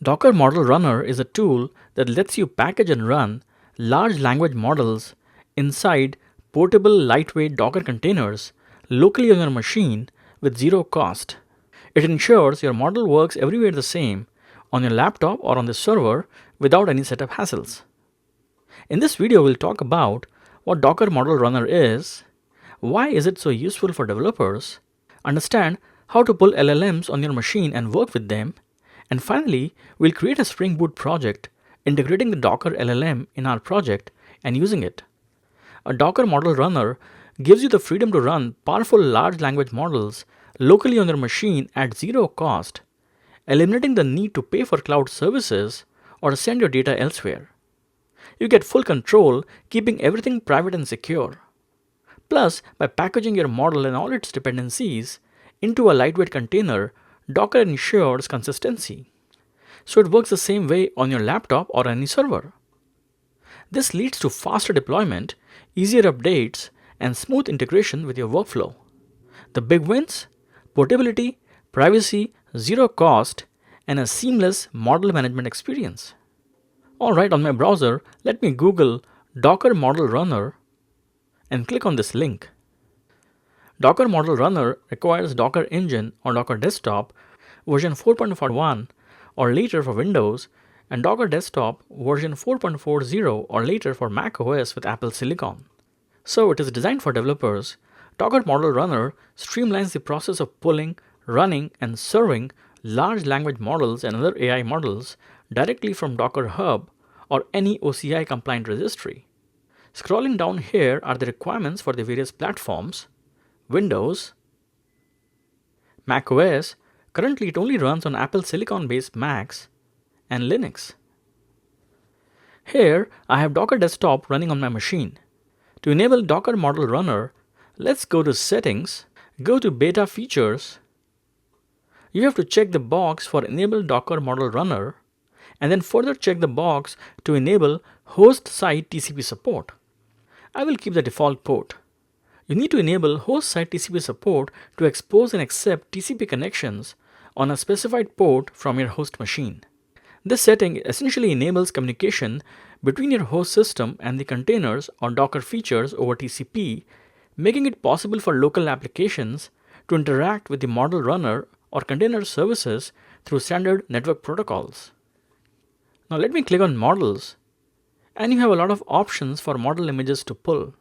Docker Model Runner is a tool that lets you package and run large language models inside portable lightweight Docker containers locally on your machine with zero cost. It ensures your model works everywhere the same on your laptop or on the server without any setup hassles. In this video, we'll talk about what Docker Model Runner is, why is it so useful for developers, understand how to pull LLMs on your machine and work with them, and finally, we'll create a Spring Boot project integrating the Docker LLM in our project and using it. A Docker Model Runner gives you the freedom to run powerful large language models locally on your machine at zero cost, eliminating the need to pay for cloud services or send your data elsewhere. You get full control, keeping everything private and secure. Plus, by packaging your model and all its dependencies into a lightweight container, Docker ensures consistency. So it works the same way on your laptop or any server. This leads to faster deployment, easier updates, and smooth integration with your workflow. The big wins? Portability, privacy, zero cost, and a seamless model management experience. Alright, on my browser, let me Google Docker Model Runner and click on this link. Docker Model Runner requires Docker Engine or Docker Desktop version 4.41 or later for Windows, and Docker Desktop version 4.40 or later for Mac OS with Apple Silicon. So it is designed for developers. Docker Model Runner streamlines the process of pulling, running, and serving large language models and other AI models directly from Docker Hub or any OCI compliant registry. Scrolling down here are the requirements for the various platforms. Windows, Mac OS, currently it only runs on Apple Silicon based Macs, and Linux. Here I have Docker Desktop running on my machine. To enable Docker Model Runner, let's go to Settings, go to Beta Features. You have to check the box for Enable Docker Model Runner, and then further check the box to enable host side TCP support. I will keep the default port. You need to enable host side TCP support to expose and accept TCP connections on a specified port from your host machine. This setting essentially enables communication between your host system and the containers or Docker features over TCP, making it possible for local applications to interact with the model runner or container services through standard network protocols. Now let me click on Models, and you have a lot of options for model images to pull,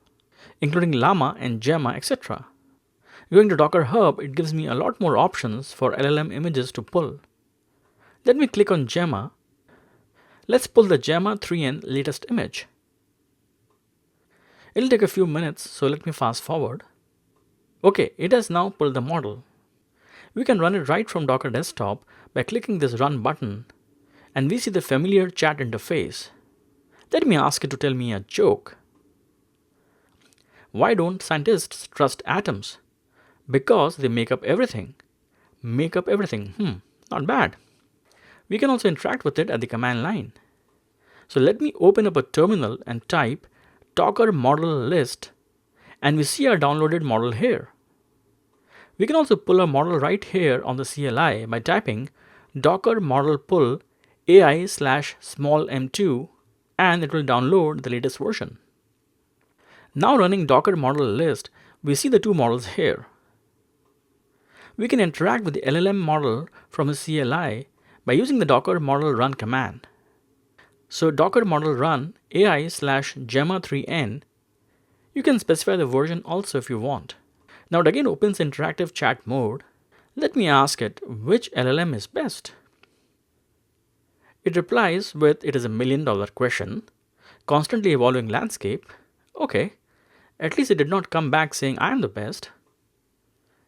including Llama and Gemma, etc. Going to Docker Hub, it gives me a lot more options for LLM images to pull. Let me click on Gemma. Let's pull the Gemma 3N latest image. It'll take a few minutes, so let me fast forward. Okay, it has now pulled the model. We can run it right from Docker Desktop by clicking this Run button, and we see the familiar chat interface. Let me ask it to tell me a joke. Why don't scientists trust atoms? Because they make up everything. Make up everything. Not bad. We can also interact with it at the command line. So let me open up a terminal and type Docker model list, and we see our downloaded model here. We can also pull a model right here on the CLI by typing Docker model pull AI/small m2, and it will download the latest version. Now running Docker model list, we see the two models here. We can interact with the LLM model from the CLI by using the Docker model run command. So Docker model run AI/Gemma3N, you can specify the version also if you want. Now it again opens interactive chat mode. Let me ask it which LLM is best. It replies with it is $1 million question, constantly evolving landscape. Okay, at least it did not come back saying I am the best.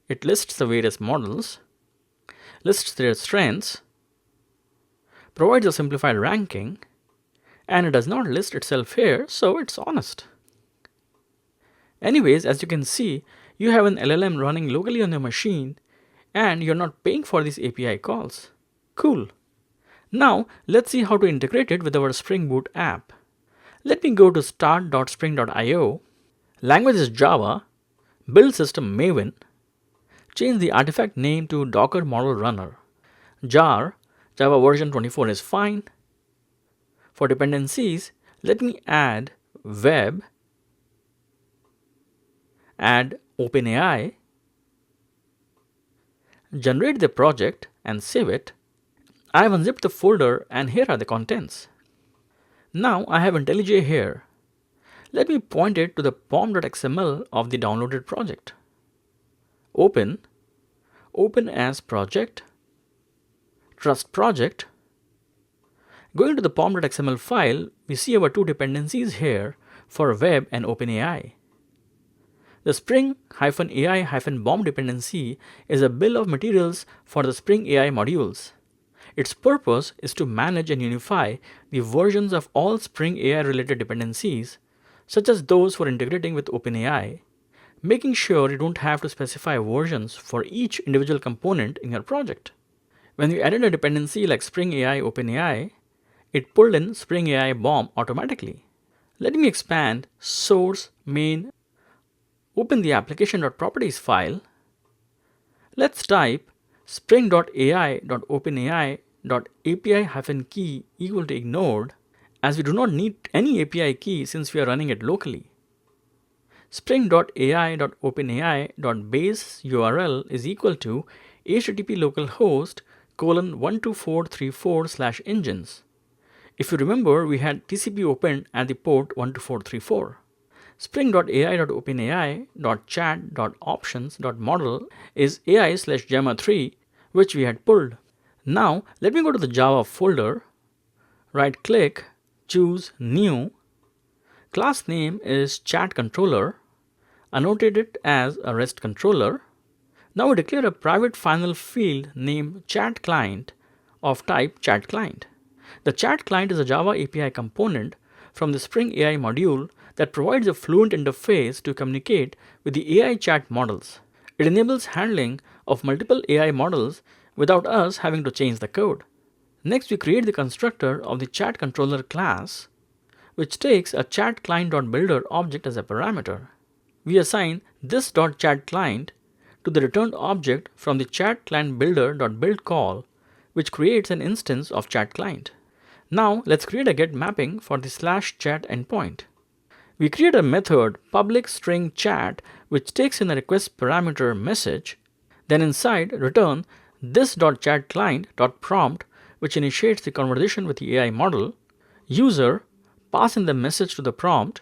It lists the various models, lists their strengths, provides a simplified ranking, and it does not list itself here, so it's honest. Anyways, as you can see, you have an LLM running locally on your machine, and you're not paying for these API calls. Cool. Now, let's see how to integrate it with our Spring Boot app. Let me go to start.spring.io. Language is Java. Build system Maven. Change the artifact name to Docker Model Runner. jar, Java version 24 is fine. For dependencies, let me add web, add OpenAI, generate the project and save it. I have unzipped the folder and here are the contents. Now I have IntelliJ here. Let me point it to the pom.xml of the downloaded project. Open as project, trust project. Going to the pom.xml file, we see our two dependencies here for web and OpenAI. The Spring-AI-BOM dependency is a bill of materials for the Spring AI modules. Its purpose is to manage and unify the versions of all Spring AI related dependencies, such as those for integrating with OpenAI, making sure you don't have to specify versions for each individual component in your project. When we added a dependency like Spring AI OpenAI, it pulled in Spring AI BOM automatically. Let me expand source main, open the application.properties file. Let's type spring.ai.openai.api-key equal to ignored, as we do not need any API key since we are running it locally. Spring.ai.openai.base URL is equal to http localhost :12434/engines. If you remember, we had TCP opened at the port 12434. Spring.ai.openai.chat.options.model is AI/Gemma3, which we had pulled. Now let me go to the Java folder, right click, choose new. Class name is chat controller, annotate it as a REST controller. Now we declare a private final field named chat client of type chat client. The chat client is a Java API component from the Spring AI module that provides a fluent interface to communicate with the AI chat models. It enables handling of multiple AI models without us having to change the code. Next, we create the constructor of the chat controller class, which takes a chat client.builder object as a parameter. We assign this.chatClient to the returned object from the chat client builder.build call, which creates an instance of chat client. Now let's create a get mapping for the /chat endpoint. We create a method public string chat which takes in a request parameter message, then inside return this.chatClient.prompt, which initiates the conversation with the AI model. User pass in the message to the prompt,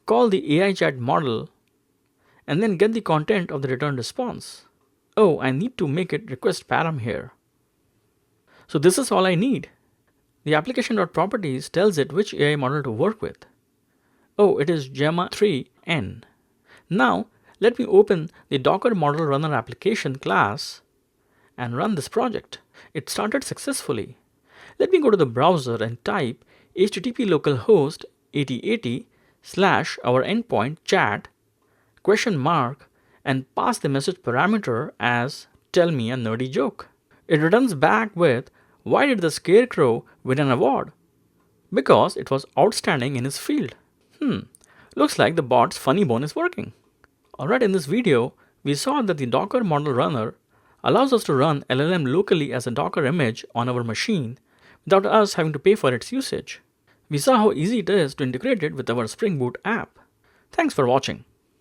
call the AI chat model, and then get the content of the returned response. Oh, I need to make it request param here. So this is all I need. The application.properties tells it which AI model to work with. Oh, it is Gemma3N. Now let me open the Docker model runner application class and run this project. It started successfully. Let me go to the browser and type http localhost 8080 / our endpoint chat ? And pass the message parameter as tell me a nerdy joke. It returns back with why did the scarecrow win an award? Because it was outstanding in his field. Looks like the bot's funny bone is working. Alright, in this video, we saw that the Docker model runner allows us to run LLM locally as a Docker image on our machine without us having to pay for its usage. We saw how easy it is to integrate it with our Spring Boot app. Thanks for watching.